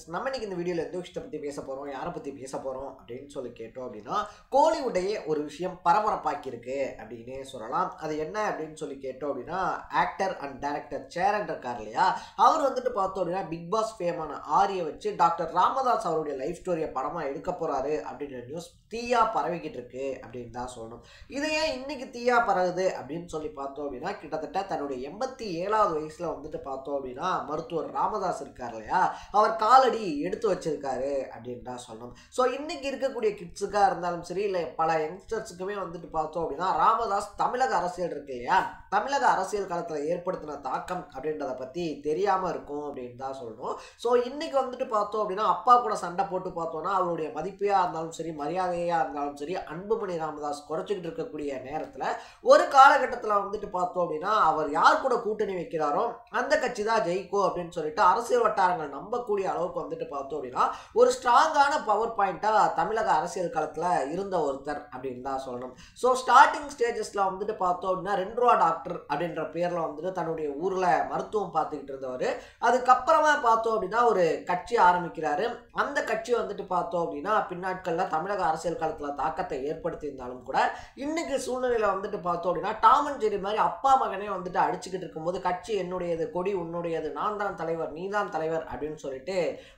Friends, நம்ம இன்னைக்கு இந்த வீடியோவில் எந்த விஷயத்தை பற்றி பேச போகிறோம், யாரை பற்றி பேச போகிறோம் அப்படின்னு சொல்லி கேட்டோம் அப்படின்னா, கோலிவுட்டையே ஒரு விஷயம் பரபரப்பாக்கியிருக்கு அப்படின்னு சொல்லலாம். அது என்ன அப்படின்னு சொல்லி கேட்டோம் அப்படின்னா, ஆக்டர் அண்ட் டைரக்டர் சேரன் இருக்கார் இல்லையா, அவர் வந்துட்டு பார்த்தோம் அப்படின்னா பிக் பாஸ் ஃபேமான ஆரியை வச்சு டாக்டர் ராமதாஸ் அவருடைய லைஃப் ஸ்டோரியை படமாக எடுக்க போகிறாரு அப்படின்ற நியூஸ் தீயா பரவிக்கிட்டு இருக்கு அப்படின்னு தான் சொல்லணும். இது ஏன் இன்னைக்கு தீயா பரவுது அப்படின்னு சொல்லி பார்த்தோம் அப்படின்னா, கிட்டத்தட்ட தன்னுடைய 87வது வயசில் வந்துட்டு பார்த்தோம் அப்படின்னா மருத்துவர் ராமதாஸ் இருக்கார் இல்லையா, அவர் காலடி எடுத்து வச்சிருக்காரு அப்படின்னு தான் சொல்லணும். ஸோ இன்னைக்கு இருக்கக்கூடிய கிட்ஸுக்காக இருந்தாலும் சரி, இல்லை பல யங்ஸ்டர்ஸுக்குமே வந்துட்டு பார்த்தோம் அப்படின்னா ராமதாஸ் தமிழக அரசியல் இருக்கு இல்லையா, தமிழக அரசியல் காலத்தில் ஏற்படுத்தின தாக்கம் அப்படின்றத பற்றி தெரியாமல் இருக்கும் அப்படின்னு தான் சொல்லணும். ஸோ இன்னைக்கு வந்துட்டு பார்த்தோம் அப்படின்னா அப்பா கூட சண்டை போட்டு பார்த்தோம்னா அவருடைய மதிப்பையாக இருந்தாலும் சரி, மரியாதையாக இருந்தாலும் சரி, அன்புமணி ராமதாஸ் குறைச்சிக்கிட்டு இருக்கக்கூடிய நேரத்தில் ஒரு காலகட்டத்தில் வந்துட்டு பார்த்தோம் அப்படின்னா அவர் யார் கூட கூட்டணி வைக்கிறாரோ அந்த கட்சி தான் ஜெயிக்கும் அப்படின்னு சொல்லிட்டு அரசியல் வட்டாரங்கள் நம்பக்கூடிய அளவுக்கு வந்துட்டு பார்த்தோம் அப்படின்னா ஒரு ஸ்ட்ராங்கான பவர் பாயிண்டா தமிழக அரசியல் களத்துல இருந்த ஒருத்தர் அப்படின்னு தான் சொல்லணும். ஸோ ஸ்டார்டிங் ஸ்டேஜஸ்ல வந்துட்டு பார்த்தோம் அப்படின்னா 2 ரூபா டாக்டர் அப்படின்ற பேர்ல வந்துட்டு தன்னுடைய ஊர்ல மருத்துவம் பார்த்துக்கிட்டு இருந்தவர், அதுக்கப்புறமா பார்த்தோம் அப்படின்னா ஒரு கட்சி ஆரம்பிக்கிறாரு. அந்த கட்சி வந்துட்டு பார்த்தோம் அப்படின்னா பின்னாட்கள்ல தமிழக அரசியல் களத்துல தாக்கத்தை ஏற்படுத்தி இருந்தாலும் கூட இன்னைக்கு சூழ்நிலையில வந்துட்டு பார்த்தோம் அப்படின்னா டாம் அண்ட் ஜெர்ரி மாதிரி அப்பா மகனே வந்துட்டு அடிச்சுக்கிட்டு இருக்கும்போது கட்சி என்னுடையது, கொடி உன்னுடையது, நான் தான் தலைவர், நீ தான் தலைவர் அப்படின்னு சொல்லிட்டு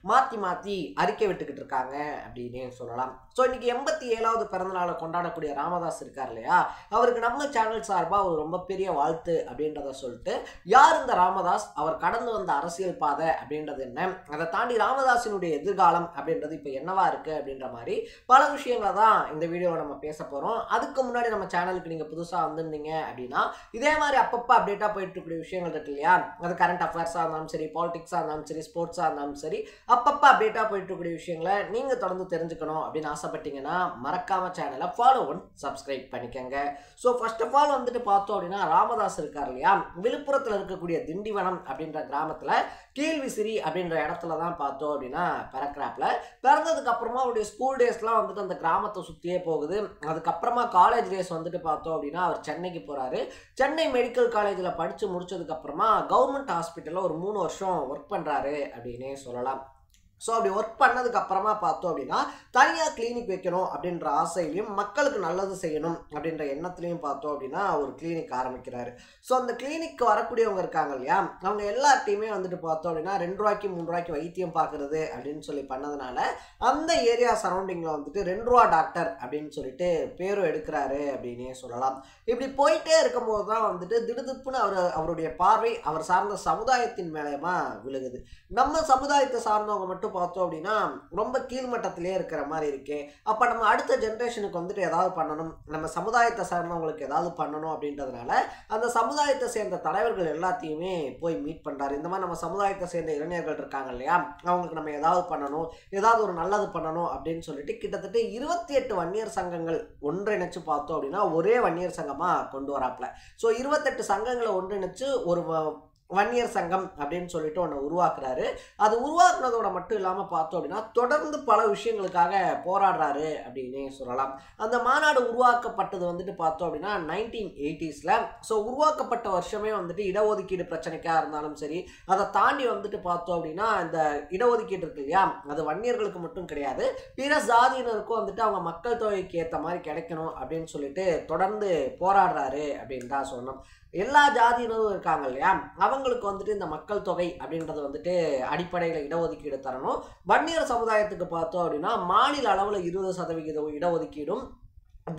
மாற்றி மாற்றி அறிக்கை விட்டுக்கிட்டு இருக்காங்க அப்படின்னே சொல்லலாம். ஸோ இன்னைக்கு 87வது பிறந்த நாளை கொண்டாடக்கூடிய ராமதாஸ் இருக்கார் இல்லையா, அவருக்கு நம்ம சேனல் சார்பாக ஒரு ரொம்ப பெரிய வாழ்த்து அப்படின்றத சொல்லிட்டு, யார் இந்த ராமதாஸ், அவர் கடந்து வந்த அரசியல் பாதை அப்படின்றது என்ன, அதை தாண்டி ராமதாஸினுடைய எதிர்காலம் அப்படின்றது இப்போ என்னவா இருக்கு அப்படின்ற மாதிரி பல விஷயங்களை தான் இந்த வீடியோவை நம்ம பேச போகிறோம். அதுக்கு முன்னாடி நம்ம சேனலுக்கு நீங்கள் புதுசாக வந்திருந்தீங்க அப்படின்னா இதே மாதிரி அப்பப்போ அப்டேட்டாக போயிட்டு இருக்கக்கூடிய விஷயங்கள் இருக்கு இல்லையா, அது கரண்ட் அஃபேர்ஸாக இருந்தாலும் சரி, பாலிடிக்ஸாக இருந்தாலும் சரி, ஸ்போர்ட்ஸாக இருந்தாலும் சரி, அப்பப்போ அப்டேட்டாக போயிட்டு இருக்கக்கூடிய விஷயங்களை நீங்கள் தொடர்ந்து தெரிஞ்சுக்கணும் அப்படின்னு ஆசைப்பட்டீங்கன்னா மறக்காம சேனலை ஃபாலோ அண்ட் சப்ஸ்கிரைப் பண்ணிக்கோங்க. ஸோ ஃபர்ஸ்ட் ஆஃப் ஆல் வந்துட்டு பார்த்தோம் அப்படின்னா ராமதாஸ் இருக்கார் இல்லையா, விழுப்புரத்தில் இருக்கக்கூடிய திண்டிவனம் அப்படின்ற கிராமத்தில் கீழ்விசிறி அப்படின்ற இடத்துல தான் பார்த்தோம் அப்படின்னா பிறக்கிறாப்புல. பிறந்ததுக்கு அப்புறமா அவருடைய ஸ்கூல் டேஸ்லாம் வந்துட்டு அந்த கிராமத்தை சுற்றியே போகுது. அதுக்கப்புறமா காலேஜ் டேஸ் வந்துட்டு பார்த்தோம் அப்படின்னா அவர் சென்னைக்கு போகிறாரு. சென்னை மெடிக்கல் காலேஜில் படித்து முடிச்சதுக்கு அப்புறமா கவர்மெண்ட் ஹாஸ்பிட்டலில் ஒரு 3 வருஷம் ஒர்க் பண்ணுறாரு அப்படின்னே சொல்லலாம். ஸோ அப்படி ஒர்க் பண்ணதுக்கு அப்புறமா பார்த்தோம் அப்படின்னா தனியாக கிளினிக் வைக்கணும் அப்படின்ற ஆசையிலையும் மக்களுக்கு நல்லது செய்யணும் அப்படின்ற எண்ணத்துலையும் பார்த்தோம் அப்படின்னா ஒரு கிளினிக் ஆரம்பிக்கிறாரு. ஸோ அந்த கிளினிக்கு வரக்கூடியவங்க இருக்காங்க இல்லையா, அவங்க எல்லார்ட்டையுமே வந்துட்டு பார்த்தோம் அப்படின்னா 2 ரூபாய்க்கு 3 ரூபாய்க்கு வைத்தியம் பார்க்குறது அப்படின்னு சொல்லி பண்ணதுனால அந்த ஏரியா சரௌண்டிங்கில் வந்துட்டு 2 ரூபா டாக்டர் அப்படின்னு சொல்லிட்டு பேரும் எடுக்கிறாரு அப்படின்னே சொல்லலாம். இப்படி போயிட்டே இருக்கும்போது தான் வந்துட்டு திடுதிப்புன்னு அவருடைய பார்வை அவர் சார்ந்த சமுதாயத்தின் மேலேயுமா விழுகுது. நம்ம சமுதாயத்தை சார்ந்தவங்க மட்டும் பார்த்தோம் அப்படின்னா ரொம்ப கீழ்மட்டத்திலே இருக்கிற மாதிரி இருக்கே, அப்ப நம்ம அடுத்த ஜெனரேஷனுக்கு வந்துட்டு ஏதாவது பண்ணணும், நம்ம சமுதாயத்தை சார்ந்தவங்களுக்கு ஏதாவது பண்ணணும் அப்படின்றதுனால அந்த சமுதாயத்தை சேர்ந்த தலைவர்கள் எல்லாத்தையுமே போய் மீட் பண்றாரு. இந்த மாதிரி நம்ம சமுதாயத்தை சேர்ந்த இளைஞர்கள் இருக்காங்க இல்லையா, அவங்களுக்கு நம்ம ஏதாவது பண்ணணும், ஏதாவது ஒரு நல்லது பண்ணணும் அப்படின்னு சொல்லிட்டு கிட்டத்தட்ட 28 வன்னியர் சங்கங்கள் ஒன்றிணைச்சு பார்த்தோம் அப்படின்னா ஒரே வன்னியர் சங்கமா கொண்டு வராப்ல. ஸோ 28 சங்கங்களை ஒன்றிணைச்சு ஒரு வன்னியர் சங்கம் அப்படின்னு சொல்லிட்டு ஒன்று உருவாக்குறாரு. அது உருவாக்குனதோட மட்டும் இல்லாமல் பார்த்தோம் அப்படின்னா தொடர்ந்து பல விஷயங்களுக்காக போராடுறாரு அப்படின்னே சொல்லலாம். அந்த மாநாடு உருவாக்கப்பட்டது வந்துட்டு பார்த்தோம் அப்படின்னா 1980s. ஸோ உருவாக்கப்பட்ட வருஷமே வந்துட்டு இடஒதுக்கீடு பிரச்சனைக்காக இருந்தாலும் சரி, அதை தாண்டி வந்துட்டு பார்த்தோம் அப்படின்னா இந்த இடஒதுக்கீடு இருக்கு இல்லையா, அது வன்னியர்களுக்கு மட்டும் கிடையாது, பிற ஜாதியினருக்கும் வந்துட்டு அவங்க மக்கள் தொகைக்கு ஏற்ற மாதிரி கிடைக்கணும் அப்படின்னு சொல்லிட்டு தொடர்ந்து போராடுறாரு அப்படின்னு தான் சொல்லணும். எல்லா ஜாதியினரும் இருக்காங்க இல்லையா, அவங்களுக்கு வந்துட்டு இந்த மக்கள் தொகை அப்படின்றது வந்துட்டு அடிப்படையில் இடஒதுக்கீடு தரணும். வன்னியர் சமுதாயத்துக்கு பார்த்தோம் அப்படின்னா மாநில அளவில் 20% இடஒதுக்கீடும்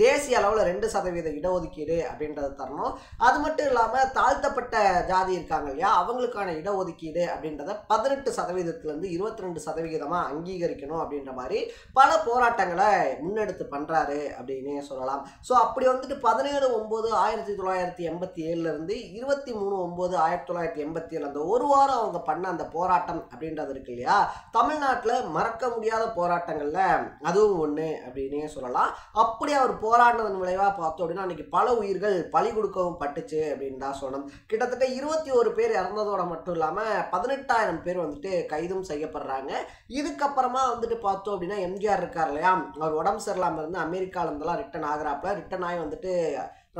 தேசிய அளவில் 2% இடஒதுக்கீடு அப்படின்றத தரணும். அது மட்டும் இல்லாமல் தாழ்த்தப்பட்ட ஜாதி இருக்காங்க இல்லையா, அவங்களுக்கான இடஒதுக்கீடு அப்படின்றத 18%லேருந்து 22% அங்கீகரிக்கணும் அப்படின்ற மாதிரி பல போராட்டங்களை முன்னெடுத்து பண்ணுறாரு அப்படின்னே சொல்லலாம். ஸோ அப்படி வந்துட்டு 17/9/1987 23/9/1987 அந்த ஒரு வாரம் அவங்க பண்ண அந்த போராட்டம் அப்படின்றது இருக்கு இல்லையா, தமிழ்நாட்டில் மறக்க முடியாத போராட்டங்களில் அதுவும் ஒன்று அப்படின்னே சொல்லலாம். அப்படி அவர் போராடினதன் விளைவாக பார்த்தோம் அப்படின்னா அன்னைக்கு பல உயிர்கள் பலி கொடுக்கவும் பட்டுச்சு அப்படின்னு தான் சொல்லணும். கிட்டத்தட்ட 21 பேர் இறந்ததோட மட்டும் இல்லாமல் 18,000 பேர் வந்துட்டு கைதும் செய்யப்படுறாங்க. இதுக்கப்புறமா வந்துட்டு பார்த்தோம் அப்படின்னா எம்ஜிஆர் இருக்கார் இல்லையா, அவர் உடம்பு சரியில்லாமல் இருந்து அமெரிக்காவிலேருந்துலாம் ரிட்டர்ன் ஆகிறாப்புல. ரிட்டர்ன் ஆகி வந்துட்டு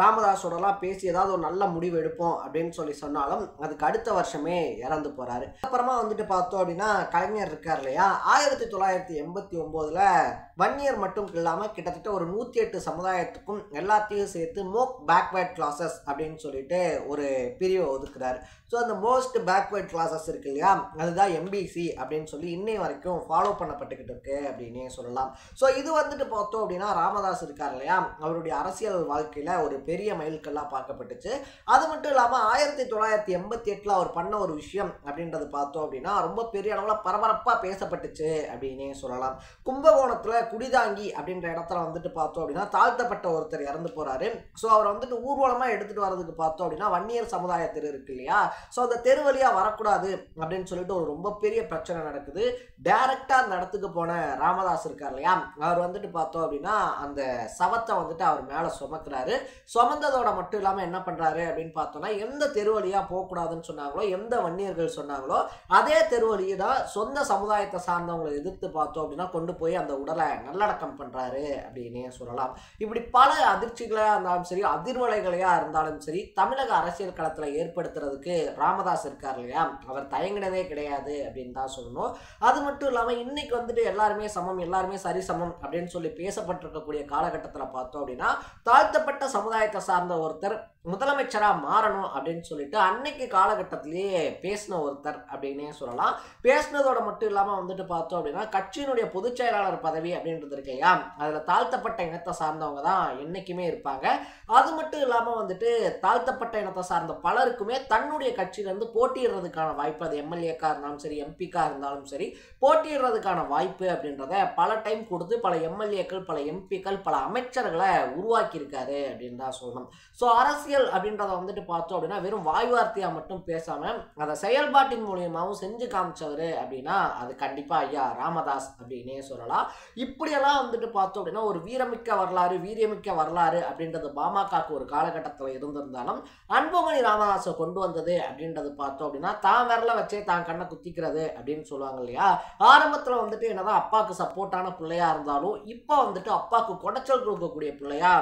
ராமதாஸோடலாம் பேசி ஏதாவது ஒரு நல்ல முடிவு எடுப்போம் அப்படின்னு சொல்லி சொன்னாலும் அதுக்கு அடுத்த வருஷமே இறந்து போறாரு. அப்புறமா வந்துட்டு பார்த்தோம் அப்படின்னா கலைஞர் இருக்கார் இல்லையா, 1989 வன்னியர் மட்டும் இல்லாம கிட்டத்தட்ட ஒரு 108 சமுதாயத்துக்கும் எல்லாத்தையும் சேர்த்து மோஸ்ட் பேக்வேர்ட் கிளாஸஸ் அப்படின்னு சொல்லிட்டு ஒரு பிரிவை ஒதுக்குறாரு. ஸோ அந்த மோஸ்ட் பேக்வேர்ட் கிளாஸஸ் இருக்கு இல்லையா, அதுதான் எம்பிசி அப்படின்னு சொல்லி இன்னை வரைக்கும் ஃபாலோ பண்ணப்பட்டுக்கிட்டு இருக்கு அப்படின்னே சொல்லலாம். ஸோ இது வந்துட்டு பார்த்தோம் அப்படின்னா ராமதாஸ் இருக்கார் இல்லையா, அவருடைய அரசியல் வாழ்க்கையில ஒரு பெரிய மைல்கல்லா பார்க்கப்பட்டுச்சு. அது மட்டும் இல்லாம 1988 அவர் பண்ண ஒரு விஷயம் அப்படின்றது பார்த்தோம் அப்படின்னா ரொம்ப பெரிய அளவுல பரபரப்பா பேசப்பட்டுச்சு அப்படின்னே சொல்லலாம். கும்பகோணத்துல குடிதாங்கி அப்படின்ற இடத்துல வந்துட்டு பார்த்தோம் அப்படின்னா தாழ்த்தப்பட்ட ஒருத்தர் இறந்து போறாரு. ஸோ அவர் வந்துட்டு ஊர்வலமா எடுத்துட்டு வர்றதுக்கு பார்த்தோம் அப்படின்னா வன்னியர் சமுதாய தெரு இருக்கு இல்லையா, ஸோ அந்த தெரு வழியா வரக்கூடாது அப்படின்னு சொல்லிட்டு ஒரு ரொம்ப பெரிய பிரச்சனை நடக்குது. டைரக்டா அந்த இடத்துக்கு போன ராமதாஸ் இருக்கார் இல்லையா, அவர் வந்துட்டு பார்த்தோம் அப்படின்னா அந்த சவத்தை வந்துட்டு அவர் மேல சுமக்கிறாரு. சுமந்ததோட மட்டும் இல்லாம என்ன பண்றாரு அப்படின்னு பார்த்தோம்னா, எந்த தெரு வழியா போகக்கூடாதுன்னு சொன்னாங்களோ, எந்த வன்னியர்கள் சொன்னாங்களோ அதே தெரு வழியை தான் சொந்த சமுதாயத்தை சார்ந்தவங்களை எதிர்த்து பார்த்தோம் அப்படின்னா கொண்டு போய் அந்த உடலை நல்லடக்கம் பண்றாரு அப்படின்னே சொல்லலாம். இப்படி பல அதிர்ச்சிகளா இருந்தாலும் சரி, அதிர்வலைகளையா இருந்தாலும் சரி, தமிழக அரசியல் களத்துல ஏற்படுத்துறதுக்கு ராமதாஸ் இருக்கார் இல்லையா, அவர் தயங்கினதே கிடையாது அப்படின்னு தான் சொல்லணும். அது மட்டும் இல்லாம இன்னைக்கு வந்துட்டு எல்லாருமே சமம், எல்லாருமே சரிசமம் அப்படின்னு சொல்லி பேசப்பட்டிருக்கக்கூடிய காலகட்டத்தில் பார்த்தோம் அப்படின்னா தாழ்த்தப்பட்ட சமுதாயத்தை சார்ந்த ஒருத்தர் முதலமைச்சரா மாறணும் அப்படின்னு சொல்லிட்டு அன்னைக்கு காலகட்டத்திலேயே பேசின ஒருத்தர் அப்படின்னே சொல்லலாம். பேசினதோட மட்டும் இல்லாம வந்துட்டு பார்த்தோம் அப்படின்னா கட்சியினுடைய பொதுச் செயலாளர் பதவி அப்படின்றது இருக்கையா, அதுல தாழ்த்தப்பட்ட இனத்தை சார்ந்தவங்க தான் என்னைக்குமே இருப்பாங்க. அது மட்டும் இல்லாம வந்துட்டு தாழ்த்தப்பட்ட இனத்தை சார்ந்த பலருக்குமே தன்னுடைய கட்சியில இருந்து போட்டியிடுறதுக்கான வாய்ப்பு, அது எம்எல்ஏக்கா இருந்தாலும் சரி, எம்பிக்கா இருந்தாலும் சரி, போட்டியிடுறதுக்கான வாய்ப்பு அப்படின்றத பல டைம் கொடுத்து பல எம்எல்ஏக்கள், பல எம்பிக்கள், பல அமைச்சர்களை உருவாக்கி இருக்காரு அப்படின்னு தான் சொல்லணும். ஸோ அரசியல் அப்படின்றத வந்துட்டு பார்த்தோம் அப்படின்னா வெறும் வாய் வார்த்தையா மட்டும் பேசாம அதை செயல்பாட்டின் மூலியமாகவும் செஞ்சு காமிச்சவரு அப்படின்னா அது கண்டிப்பா ஐயா ராமதாஸ் அப்படின்னே சொல்லலாம். இப்படியெல்லாம் வந்துட்டு பார்த்தோம் அப்படின்னா ஒரு வீரமிக்க வரலாறு, வீரியமிக்க வரலாறு அப்படின்றது பாமகக்கு ஒரு காலகட்டத்தில் இருந்திருந்தாலும் அன்புமணி ராமதாஸை கொண்டு வந்தது அப்படின்றது பார்த்தோம் அப்படின்னா தான் விரல வச்சே தான் கண்ணை குத்திக்கிறது அப்படின்னு சொல்லுவாங்க இல்லையா. ஆரம்பத்தில் வந்துட்டு என்னதான் அப்பாவுக்கு சப்போர்ட்டான பிள்ளையா இருந்தாலும் இப்போ வந்துட்டு அப்பாவுக்கு குடைச்சல் கொடுக்கக்கூடிய பிள்ளையா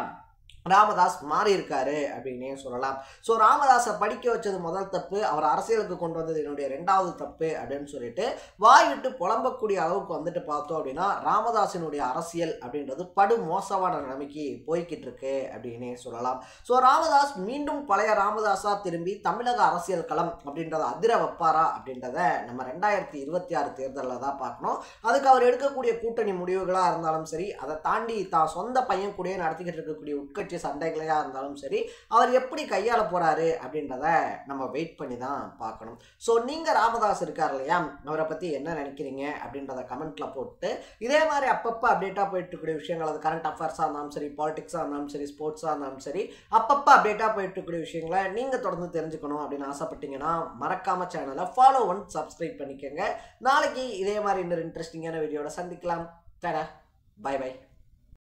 ராமதாஸ் மாறி இருக்காரு அப்படின்னே சொல்லலாம். ஸோ ராமதாஸை படிக்க வச்சது முதல் தப்பு, அவர் அரசியலுக்கு கொண்டு வந்தது என்னுடைய 2வது தப்பு அப்படின்னு சொல்லிட்டு வாய் விட்டு புலம்பக்கூடிய அளவுக்கு வந்துட்டு பார்த்தோம் அப்படின்னா ராமதாஸினுடைய அரசியல் அப்படின்றது படு மோசமான நிலைமைக்கு போய்கிட்டு இருக்கு அப்படின்னே சொல்லலாம். ஸோ ராமதாஸ் மீண்டும் பழைய ராமதாஸா திரும்பி தமிழக அரசியல் களம் அப்படின்றத அதிர வைப்பாரா அப்படின்றத நம்ம 2026 தேர்தலில் தான் பார்க்கணும். அதுக்கு அவர் எடுக்கக்கூடிய கூட்டணி முடிவுகளாக இருந்தாலும் சரி, அதை தாண்டி தான் சொந்த பையன் கூட நடத்திக்கிட்டு இருக்கக்கூடிய உட்கட்சி சண்டைகளையா இருந்தாலும் சரி, அவர் எப்படி கையாள போறாரு அப்படின்றத நம்ம வெயிட் பண்ணி தான் பார்க்கணும். ஸோ நீங்க ராமதாஸ் இருக்கார் இல்லையா, அவரை பத்தி என்ன நினைக்கிறீங்க அப்படின்றத கமெண்ட்ல போட்டு இதே மாதிரி அப்பப்போ அப்டேட்டா போயிட்டு இருக்கக்கூடிய விஷயங்கள், அது கரண்ட் அஃபேர்ஸா இருந்தாலும் சரி, பாலிடிக்ஸா இருந்தாலும் சரி, ஸ்போர்ட்ஸா இருந்தாலும் சரி, அப்பப்போ அப்டேட்டா போயிட்டு இருக்கக்கூடிய விஷயங்களை நீங்க தொடர்ந்து தெரிஞ்சுக்கணும் அப்படின்னு ஆசைப்பட்டீங்கன்னா மறக்காம சேனலை ஃபாலோ ஒன் சப்ஸ்கிரைப் பண்ணிக்கோங்க. நாளைக்கு இதே மாதிரி இன்னொரு இன்ட்ரெஸ்டிங்கான வீடியோட சந்திக்கலாம். Bye by.